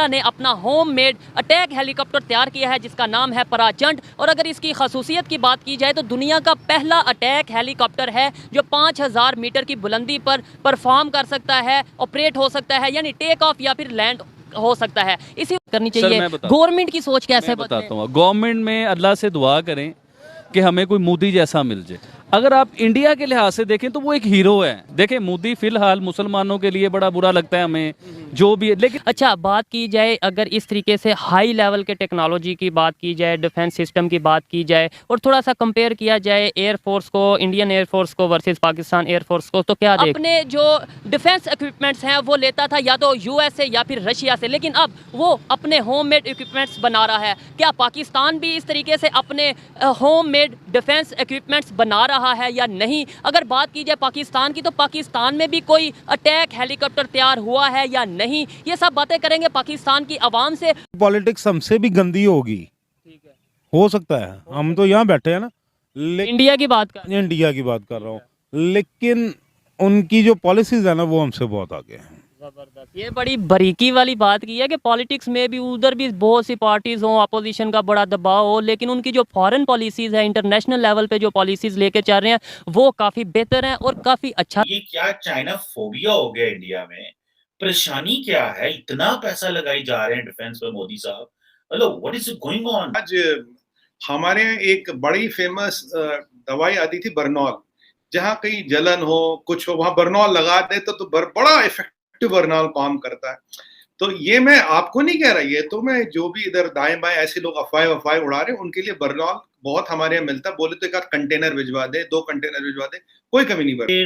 India ने अपना home made attack helicopter तैयार किया है जिसका नाम है पराचंड। और अगर इसकी खसूसियत की बात की जाए तो दुनिया का पहला अटैक हेलीकॉप्टर है जो 5000 मीटर की बुलंदी पर परफॉर्म कर सकता है, ऑपरेट हो सकता है, यानी टेक ऑफ या फिर लैंड हो सकता है। इसी करनी चाहिए। गवर्नमेंट की सोच कैसे बताता हूँ। गवर्नमेंट में अल्लाह से दुआ करें कि हमें कोई मोदी जैसा मिल जाए। अगर आप इंडिया के लिहाज से देखें तो वो एक हीरो है। देखें मोदी फिलहाल मुसलमानों के लिए बड़ा बुरा लगता है हमें जो भी है, लेकिन अच्छा बात की जाए अगर इस तरीके से हाई लेवल के टेक्नोलॉजी की बात की जाए, डिफेंस सिस्टम की बात की जाए और थोड़ा सा कंपेयर किया जाए एयरफोर्स को, इंडियन एयरफोर्स को वर्सेस पाकिस्तान एयरफोर्स को, तो क्या अपने जो डिफेंस इक्विपमेंट्स हैं वो लेता था या तो यूएसए या फिर रशिया से, लेकिन अब वो अपने होममेड इक्विपमेंट्स बना रहा है। क्या पाकिस्तान भी इस तरीके से अपने होममेड डिफेंस इक्विपमेंट्स बना रहा है या नहीं? अगर बात की जाए पाकिस्तान की तो पाकिस्तान में भी कोई अटैक हेलीकॉप्टर तैयार हुआ है या नहीं, ये सब बातें करेंगे पाकिस्तान की आवाम से। पॉलिटिक्स हमसे भी गंदी होगी, ठीक है, हो सकता है। हम तो यहाँ बैठे हैं ना, इंडिया की बात कर रहा हूँ, लेकिन उनकी जो पॉलिसीज है ना वो हमसे बहुत आगे हैं। जबरदस्त, ये बड़ी बारीकी वाली बात की है कि पॉलिटिक्स में भी उधर भी बहुत सी पार्टीज हों, अपोजिशन का बड़ा दबाव हो, लेकिन उनकी जो फॉरेन पॉलिसीज है, इंटरनेशनल लेवल पे जो पॉलिसीज लेके चल रहे हैं वो काफी बेहतर हैं और काफी अच्छा। ये क्या चाइना फोबिया हो गया इंडिया में? परेशानी क्या है? इतना पैसा लगाई जा रहे हैं डिफेंस में मोदी साहब, मतलब व्हाट इज गोइंग ऑन? आज हमारे यहाँ एक बड़ी फेमस दवाई आती थी बर्नॉल, जहाँ कहीं जलन हो कुछ हो वहां बर्नॉल लगा दे तो बड़ा इफेक्टिव बर्नॉल काम करता है। तो ये मैं आपको नहीं कह रहा, ये तो मैं जो भी इधर दाएं बाएं ऐसे लोग अफवाह उड़ा रहे हैं उनके लिए बर्नॉल बहुत हमारे यहाँ मिलता है। बोले तो एक आध कंटेनर भिजवा दे, 2 कंटेनर भिजवा दे, कोई कमी नहीं पड़ती।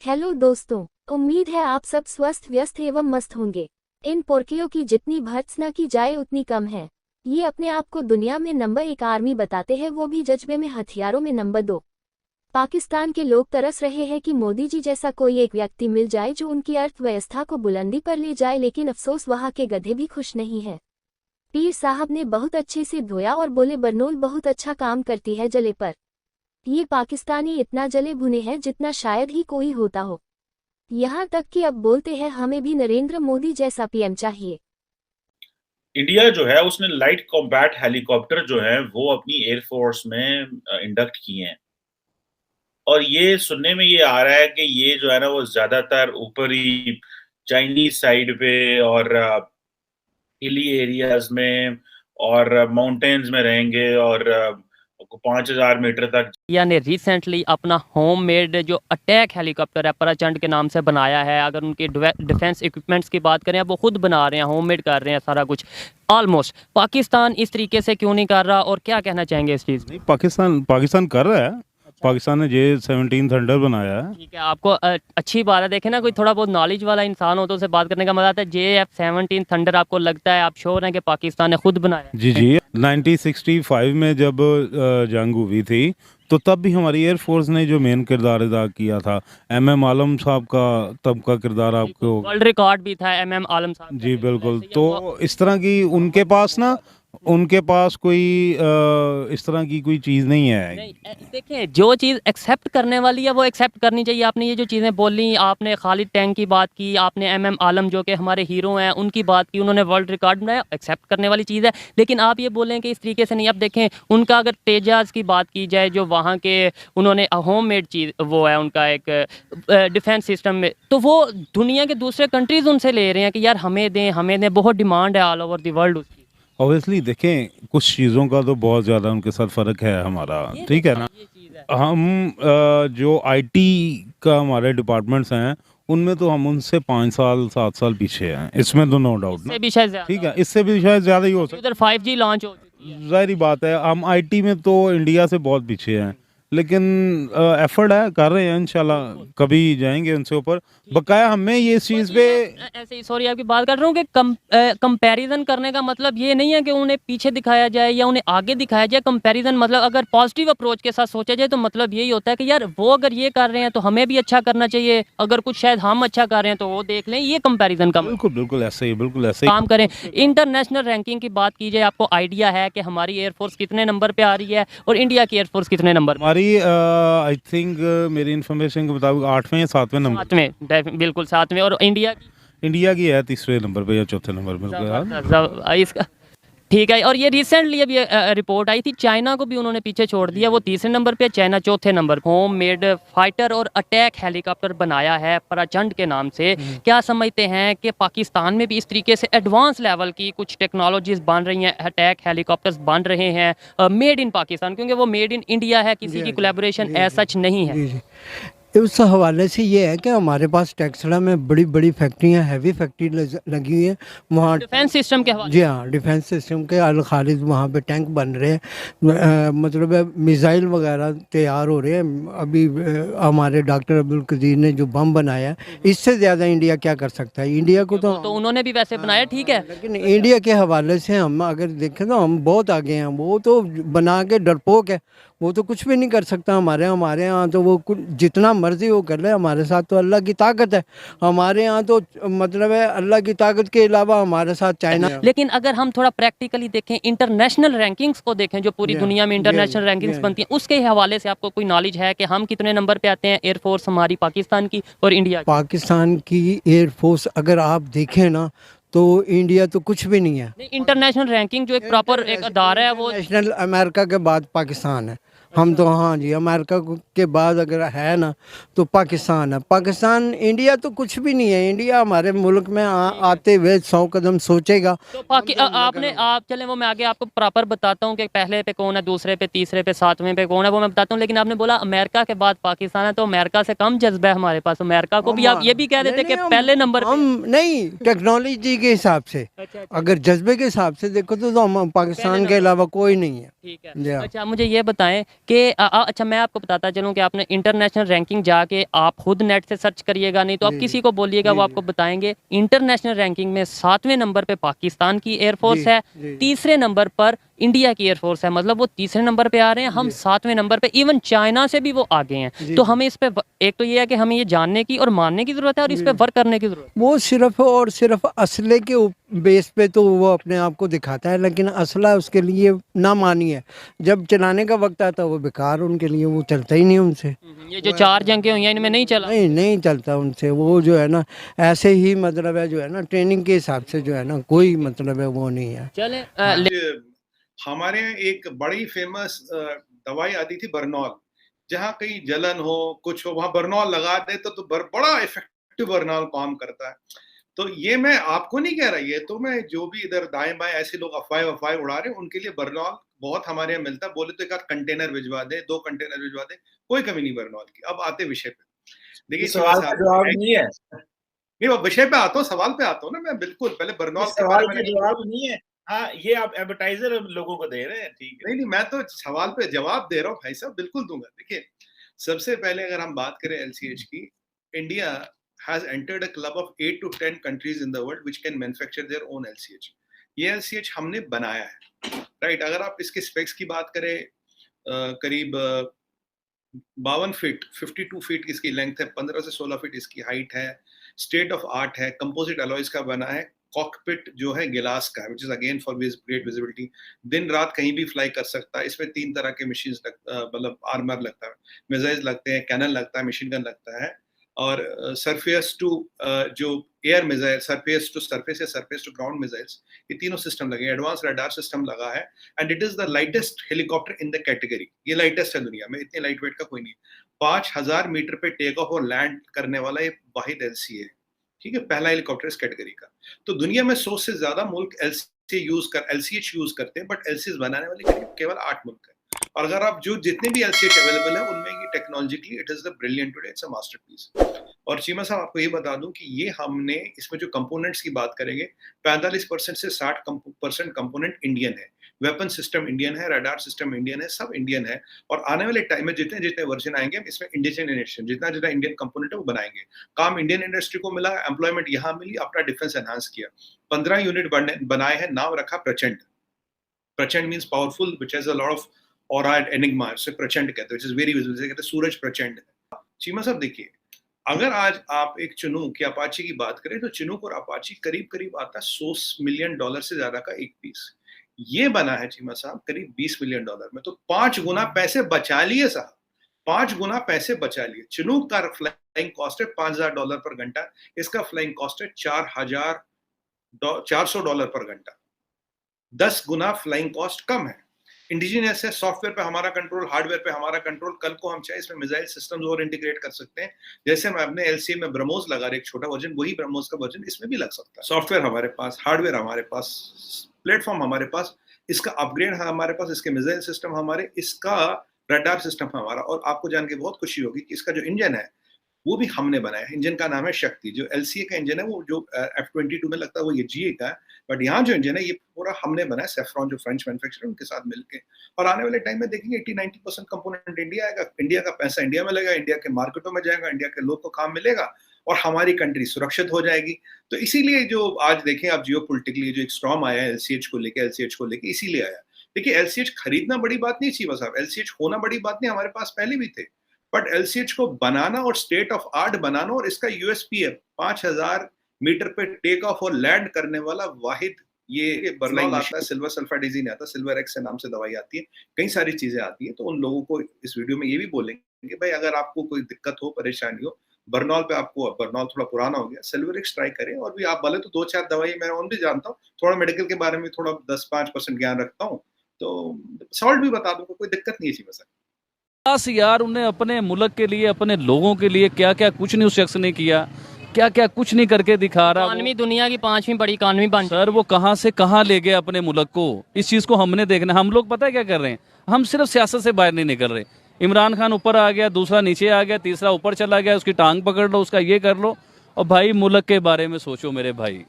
हेलो दोस्तों, उम्मीद है आप सब स्वस्थ व्यस्त एवं मस्त होंगे। इन पोर्कियों की जितनी भर्त्सना की जाए उतनी कम है। ये अपने आप को दुनिया में नंबर 1 आर्मी बताते हैं, वो भी जज्बे में हथियारों में नंबर 2। पाकिस्तान के लोग तरस रहे हैं कि मोदी जी जैसा कोई एक व्यक्ति मिल जाए जो उनकी अर्थव्यवस्था को बुलंदी पर ले जाए, लेकिन अफसोस वहाँ के गधे भी खुश नहीं है। पीर साहब ने बहुत अच्छे से धोया और बोले बर्नोल बहुत अच्छा काम करती है जले पर। ये पाकिस्तानी इतना जले भुने हैं जितना शायद ही कोई होता हो। यहाँ तक कि अब बोलते हैं हमें भी नरेंद्र मोदी जैसा पीएम चाहिए। इंडिया जो है उसने लाइट कॉम्बैट हेलीकॉप्टर जो है वो अपनी एयरफोर्स में इंडक्ट किए हैं, और ये सुनने में ये आ रहा है कि ये जो है ना वो ज्यादातर ऊपरी चाइनीज साइड पे और हिली एरियाज में और माउंटेन्स में रहेंगे और 5000 मीटर तक। इंडिया ने रिसेंटली अपना होम मेड जो अटैक हेलीकॉप्टर है पराचंड के नाम से बनाया है। अगर उनके डिफेंस इक्विपमेंट्स की बात करें, वो खुद बना रहे हैं, होम मेड कर रहे हैं सारा कुछ ऑलमोस्ट। पाकिस्तान इस तरीके से क्यों नहीं कर रहा और क्या कहना चाहेंगे इस चीज़? नहीं, पाकिस्तान कर रहा है। पाकिस्तान ने J-17 थंडर बनाया है। ठीक है, आपको अच्छी बात है। देखें ना, कोई थोड़ा बहुत नॉलेज वाला इंसान हो तो उसे बात करने का मजा आता है। JF-17 थंडर आपको लगता है, आप श्योर हैं कि पाकिस्तान ने खुद बनाया? जी 1965 में जब जंग हुई थी तो तब भी हमारी एयरफोर्स ने जो मेन किरदार अदा किया था, MM आलम साहब का तब का किरदार आपको वर्ल्ड रिकॉर्ड भी था MM आलम साहब। जी बिल्कुल। तो इस तरह की उनके पास कोई इस तरह की कोई चीज़ नहीं है। देखें, जो चीज़ एक्सेप्ट करने वाली है वो एक्सेप्ट करनी चाहिए। आपने ये जो चीज़ें बोली, आपने खालिद टैंक की बात की, आपने MM आलम जो कि हमारे हीरो हैं उनकी बात की, उन्होंने वर्ल्ड रिकॉर्ड बनाया, एक्सेप्ट करने वाली चीज़ है। लेकिन आप ये बोलें कि इस तरीके से नहीं। अब देखें, उनका अगर तेजाज की बात की जाए, जो वहाँ के उन्होंने होम मेड चीज़ वो है उनका एक डिफेंस सिस्टम में, तो वो दुनिया के दूसरे कंट्रीज़ उनसे ले रहे हैं कि यार हमें दें। बहुत डिमांड है ऑल ओवर द वर्ल्ड उसकी। ऑब्वियसली देखें, कुछ चीज़ों का तो बहुत ज़्यादा उनके साथ फ़र्क है हमारा, ठीक है ना। हम जो IT का हमारे डिपार्टमेंट्स हैं उनमें तो हम उनसे 5 साल 7 साल पीछे हैं, इसमें तो नो डाउट ना। ठीक है, इससे भी शायद ज़्यादा ही हो सकता है। उधर 5G लॉन्च हो चुकी है, ज़ाहिर बात है। हम IT में तो इंडिया से बहुत पीछे हैं, लेकिन एफर्ट है, कर रहे हैं, इंशाल्लाह कभी जाएंगे उनसे ऊपर। बकाया हमें ये इस चीज़ पे ऐसे ही, सॉरी आपकी बात कर रहा हूँ कि कंपैरिजन करने का मतलब ये नहीं है कि उन्हें पीछे दिखाया जाए या उन्हें आगे दिखाया जाए। कंपैरिजन मतलब अगर पॉजिटिव अप्रोच के साथ सोचा जाए तो मतलब यही होता है कि यार वो अगर ये कर रहे हैं तो हमें भी अच्छा करना चाहिए, अगर कुछ शायद हम अच्छा कर रहे हैं तो वो देख लें। ये कंपैरिजन का बिल्कुल ऐसे ही काम करें। इंटरनेशनल रैंकिंग की बात की जाए, आपको आइडिया है कि हमारी एयरफोर्स कितने नंबर पे आ रही है और इंडिया की एयरफोर्स कितने नंबर? हमारी आई थिंक मेरी इन्फॉर्मेशन के मुताबिक 8वें या 7वें नंबर। 7वें, बिल्कुल 7वें। और इंडिया इंडिया की है तीसरे नंबर पे या चौथे नंबर पे मेरे को याद। इसका ठीक है। और ये रिसेंटली अभी रिपोर्ट आई थी, चाइना को भी उन्होंने पीछे छोड़ दिया, वो तीसरे नंबर पे, चाइना चौथे नंबर पे। होम मेड फाइटर और अटैक हेलीकॉप्टर बनाया है प्रचंड के नाम से। क्या समझते हैं कि पाकिस्तान में भी इस तरीके से एडवांस लेवल की कुछ टेक्नोलॉजीज बन रही हैं, अटैक हेलीकॉप्टर्स बन रहे हैं मेड इन पाकिस्तान, क्योंकि वो मेड इन इंडिया है, किसी की कोलैबोरेशन एज सच नहीं है। जी जी। उस हवाले से ये है कि हमारे पास टेक्सला में बड़ी बड़ी फैक्ट्रियां, हैवी फैक्ट्री लगी हुई हैं वहाँ। डिफेंस सिस्टम के हवाले जी हाँ, डिफेंस सिस्टम के अल खालिद वहाँ पे टैंक बन रहे हैं, मतलब मिसाइल वगैरह तैयार हो रहे हैं। अभी हमारे डॉक्टर अब्दुल कदीर ने जो बम बनाया, इससे ज़्यादा इंडिया क्या कर सकता है? इंडिया को तो उन्होंने भी वैसे बनाया, ठीक है। लेकिन इंडिया के हवाले से हम अगर देखें तो हम बहुत आगे हैं। वो तो बना के डरपोक है, वो तो कुछ भी नहीं कर सकता हमारे यहाँ तो वो जितना मर्जी वो कर ले। हमारे साथ तो अल्लाह की ताकत है, हमारे यहाँ तो मतलब है अल्लाह की ताकत के अलावा हमारे साथ चाइना। लेकिन अगर हम थोड़ा प्रैक्टिकली देखें, इंटरनेशनल रैंकिंग्स को देखें, जो पूरी दुनिया में इंटरनेशनल रैंकिंग्स बनती हैं, उसके हवाले से आपको कोई नॉलेज है कि हम कितने नंबर पे आते हैं, एयरफोर्स हमारी पाकिस्तान की और इंडिया की? पाकिस्तान की एयरफोर्स अगर आप देखें ना तो इंडिया तो कुछ भी नहीं है। इंटरनेशनल रैंकिंग जो एक प्रॉपर एक अदारा है, वो नेशनल अमेरिका के बाद पाकिस्तान है। हम तो हाँ जी, अमेरिका के बाद अगर है ना तो पाकिस्तान है। पाकिस्तान, इंडिया तो कुछ भी नहीं है। इंडिया हमारे मुल्क में आते हुए 100 कदम सोचेगा तो आपने आप चलें, वो मैं आगे आपको प्रॉपर बताता हूँ कि पहले पे कौन है, दूसरे पे, तीसरे पे, सातवें पे कौन है, वो मैं बताता हूँ। लेकिन आपने बोला अमेरिका के बाद पाकिस्तान है, तो अमेरिका से कम जज्बा है हमारे पास। अमेरिका को भी आप ये भी कह देते कि पहले नंबर पे। हम नहीं, टेक्नोलॉजी के हिसाब से अगर जज्बे के हिसाब से देखो तो हम पाकिस्तान के अलावा कोई नहीं है। ठीक है। अच्छा, मुझे ये बताएं कि अच्छा, मैं आपको बताता चलूं कि आपने इंटरनेशनल रैंकिंग जाके आप खुद नेट से सर्च करिएगा, नहीं तो आप किसी को बोलिएगा, वो आपको बताएंगे। इंटरनेशनल रैंकिंग में 7वें नंबर पे पाकिस्तान की एयरफोर्स है, तीसरे नंबर पर इंडिया की एयरफोर्स है। मतलब वो तीसरे नंबर पे आ रहे हैं, हम 7वें नंबर पे। इवन चाइना से भी वो आगे हैं। तो हमें इस पे एक तो ये है कि हमें ये जानने की और मानने की जरूरत है, और इस पे वर्क करने की जरूरत है। वो सिर्फ और सिर्फ असले के बेस पे तो वो अपने आप को दिखाता है, लेकिन असला उसके लिए ना मानी है। जब चलाने का वक्त आता है वो बेकार, उनके लिए वो चलता ही नहीं उनसे। ये जो 4 जंगें हुई हैं, इनमें नहीं चला, नहीं चलता उनसे। वो जो है ना ऐसे ही मतलब है, जो है ना ट्रेनिंग के हिसाब से जो है ना कोई मतलब है वो नहीं है। चले हमारे यहाँ एक बड़ी फेमस दवाई आती थी बर्नॉल, जहाँ कहीं जलन हो कुछ हो वहां बर्नॉल लगा दे तो बड़ा इफेक्टिव बर्नॉल काम करता है। तो ये मैं आपको नहीं कह रहा, ये तो मैं जो भी इधर दाएं बाएं ऐसे लोग अफवाह उड़ा रहे हैं उनके लिए बर्नॉल बहुत हमारे यहाँ मिलता है। बोले तो एक आध कंटेनर भिजवा दे, 2 कंटेनर भिजवा दे, कोई कमी नहीं बर्नॉल की। अब आते विषय पे, देखिए सवाल का जवाब नहीं है। नहीं, विषय पे आता हूँ, सवाल पे आता हूँ ना मैं। बिल्कुल पहले बर्नॉल के सवाल बारे का में जवाब नहीं है। हाँ, ये आप एडवर्टाइजर लोगों को दे रहे हैं, ठीक है। नहीं, मैं तो सवाल पे जवाब दे रहा हूँ भाई साहब, बिल्कुल दूंगा। देखिए, सबसे पहले अगर हम बात करें एलसीएच की, India has entered a club of 8 to 10 countries in the world which can manufacture their own LCH. ये LCH हमने बनाया है, राइट। अगर आप इसके स्पेक्स की बात करें, करीब 52 फीट 52 फीट इसकी लेंथ है, 15 से 16 फीट इसकी हाइट है, स्टेट ऑफ आर्ट है, कंपोजिट अलॉयज का बना है, कॉकपिट जो है गिलास का है, which is again for great visibility. दिन रात कहीं भी फ्लाई कर सकता है। इसमें 3 तरह के मशीन मतलब आर्मर लगता है, मिसाइल्स लगते हैं, कैनन लगता है, मशीन गन लगता है, और सरफेस टू जो air missile, surface to surface या सरफेस टू ग्राउंड मिसाइल्स, ये तीनों सिस्टम लगे हैं। एडवांस रडार सिस्टम लगा है, and it is the lightest helicopter in the category. ये लाइटेस्ट है दुनिया में, इतने लाइट वेट का कोई नहीं। 5000 मीटर पे टेक ऑफ और लैंड करने वाला ये वाहिद एलसी है, ठीक है, पहला हेलीकॉप्टर इस कैटेगरी का। तो दुनिया में 100 से ज्यादा मुल्क एलसीएच यूज करते हैं, बट एलसीएच बनाने वाले केवल 8 मुल्क है। और अगर आप जो जितने भी एलसीएच अवेलेबल है उनमें ये technologically it is the brilliant today, it's a masterpiece. और चीमा साहब, आपको ये बता दूं कि ये हमने इसमें जो कंपोनेंट्स की बात करेंगे, 45% से 60% कंपोनेंट इंडियन है, वेपन सिस्टम इंडियन है, रडार सिस्टम इंडियन है, सब इंडियन है। और आने वाले टाइम में जितने जितने वर्जन आएंगे, हम इसमें इंडिजिनेशन जितना जितना इंडियन कंपोनेंट है वो बनाएंगे। काम इंडियन इंडस्ट्री को मिला, एम्प्लॉयमेंट यहाँ मिली, अपना डिफेंस एनहांस किया। 15 यूनिट बनाए हैं, नाम रखा प्रचंड। प्रचंड means powerful, which has a lot of aura and enigma, से प्रचंड कहते हैं, विच इज वेरी विजिबल, जैसे कहते हैं सूरज प्रचंड। चीमा साहब देखिए, अगर आज आप एक चिनूक की अपाची की बात करें तो चिनूक और अपाची करीब करीब आता है $100 मिलियन से ज्यादा का एक पीस। ये बना है चीमा साहब करीब $20 मिलियन में, तो 5 गुना पैसे बचा लिए साहब, 5 गुना पैसे बचा लिए। चिनूक का फ्लाइंग कॉस्ट है $5,000 पर घंटा, इसका फ्लाइंग कॉस्ट है $400 पर घंटा। 10 गुना फ्लाइंग कॉस्ट कम है। इंडिजिनियस है, सॉफ्टवेयर पे हमारा कंट्रोल, हार्डवेयर पे हमारा कंट्रोल। कल को हम चाहे इसमें मिसाइल सिस्टम्स और इंटीग्रेट कर सकते हैं। जैसे हम अपने एलसीए में ब्रह्मोस लगा रहे, एक छोटा वर्जन, वही ब्रह्मोस का वर्जन इसमें भी लग सकता है। सॉफ्टवेयर हमारे पास, हार्डवेयर हमारे पास, प्लेटफॉर्म हमारे पास, इसका अपग्रेड है हमारे पास, इसके मिसाइल सिस्टम हमारे, इसका रडार सिस्टम हमारा। और आपको जान के बहुत खुशी होगी कि इसका जो इंजन है वो भी हमने बनाया है। इंजन का नाम है शक्ति। जो एलसीए का इंजन है वो जो F-22 में लगता है वो ये जीए का है, बट यहाँ जो इंजन है ये पूरा हमने बनाया, सेफ्रॉन जो फ्रेंच मैन्युफैक्चरर उनके साथ मिलके। और आने वाले टाइम में देखेंगे 80-90% कंपोनेंट इंडिया आएगा, इंडिया का पैसा इंडिया में लगेगा, इंडिया के मार्केटों में जाएगा, इंडिया के लोग को काम मिलेगा और हमारी कंट्री सुरक्षित हो जाएगी। तो इसीलिए जो आज देखें आप जियोपॉलिटिकली जो एक स्टॉर्म आया है एलसीएच को लेके इसीलिए आया। देखिए एलसीएच खरीदना बड़ी बात नहीं थी, बस एलसीएच होना बड़ी बात नहीं, हमारे पास पहले भी थे, बट एलसीएच को बनाना और स्टेट ऑफ आर्ट बनाना, और इसका यूएसपी है 5000 मीटर पे टेक ऑफ और लैंड करने वाला वाहिद ये बर्नॉल आता है। सिल्वर सल्फाडाइजीन आता है, सिल्वर एक्स के नाम से दवाई आती है, कई सारी चीजें आती है। तो उन लोगों को इस वीडियो में ये भी बोलेंगे भाई अगर आपको कोई दिक्कत हो, परेशानी हो, बर्नॉल पे आपको, बर्नॉल थोड़ा पुराना हो गया, सिल्वर एक्स ट्राई करें। और भी आप भले तो 2-4 दवाई मैं उन भी जानता हूँ, थोड़ा मेडिकल के बारे में थोड़ा 10-5% ज्ञान रखता हूँ, तो सॉल्ट भी बता दूंगा, कोई दिक्कत नहीं है इसमें सर। बस यार उन्हें अपने मुल्क के लिए, अपने लोगों के लिए क्या क्या कुछ नहीं उस शख्स ने किया, क्या क्या कुछ नहीं करके दिखा रहा। इकानमी दुनिया की 5वीं बड़ी इकानमी बन सर वो कहाँ से कहाँ ले गए अपने मुल्क को, इस चीज़ को हमने देखना। हम लोग पता है क्या कर रहे हैं, हम सिर्फ सियासत से बाहर नहीं निकल रहे। इमरान खान ऊपर आ गया, दूसरा नीचे आ गया, तीसरा ऊपर चला गया, उसकी टांग पकड़ लो, उसका ये कर लो। और भाई मुल्क के बारे में सोचो मेरे भाई,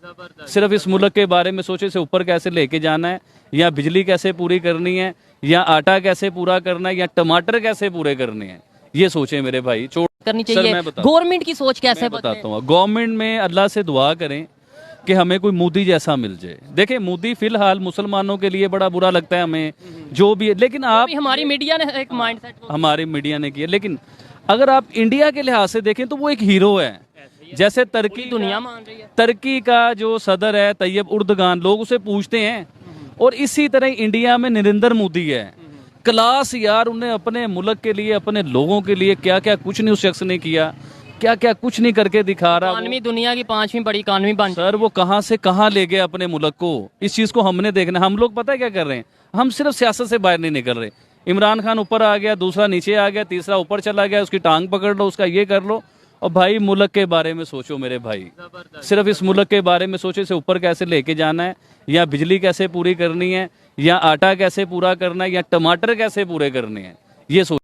सिर्फ इस मुल्क के बारे में सोचो, इसे ऊपर कैसे लेके जाना है, या बिजली कैसे पूरी करनी है, या आटा कैसे पूरा करना है, या टमाटर कैसे पूरे करने हैं, ये सोचे मेरे भाई। करनी सर, चाहिए। मैं बताता गवर्नमेंट की सोच कैसे बताता हूँ। गवर्नमेंट में अल्लाह से दुआ करें कि हमें कोई मोदी जैसा मिल जाए। देखिए मोदी फिलहाल मुसलमानों के लिए बड़ा बुरा लगता है हमें, जो भी है, लेकिन आप, हमारी मीडिया ने एक माइंडसेट, हमारी मीडिया ने किया, लेकिन अगर आप इंडिया के लिहाज से देखें तो वो एक हीरो है। जैसे तुर्की दुनिया मान रही है, तुर्की का जो सदर है तैयब उर्दगान, लोग उसे पूछते हैं, और इसी तरह इंडिया में नरेंद्र मोदी है। क्लास यार, उन्हें अपने मुल्क के लिए, अपने लोगों के लिए क्या क्या कुछ नहीं उस शख्स ने किया, क्या क्या कुछ नहीं करके दिखा रहा। इकानमी दुनिया की 5वीं बड़ी इकानमी बन। सर वो कहाँ से कहाँ ले गए अपने मुल्क को, इस चीज़ को हमने देखना। हम लोग पता है क्या कर रहे हैं, हम सिर्फ सियासत से बाहर नहीं निकल रहे। इमरान खान ऊपर आ गया, दूसरा नीचे आ गया, तीसरा ऊपर चला गया, उसकी टांग पकड़ लो, उसका ये कर लो। और भाई मुल्क के बारे में सोचो मेरे भाई, सिर्फ इस मुल्क के बारे में सोचो, इसे ऊपर कैसे लेके जाना है, या बिजली कैसे पूरी करनी है, या आटा कैसे पूरा करना है, या टमाटर कैसे पूरे करने हैं, ये सोचो।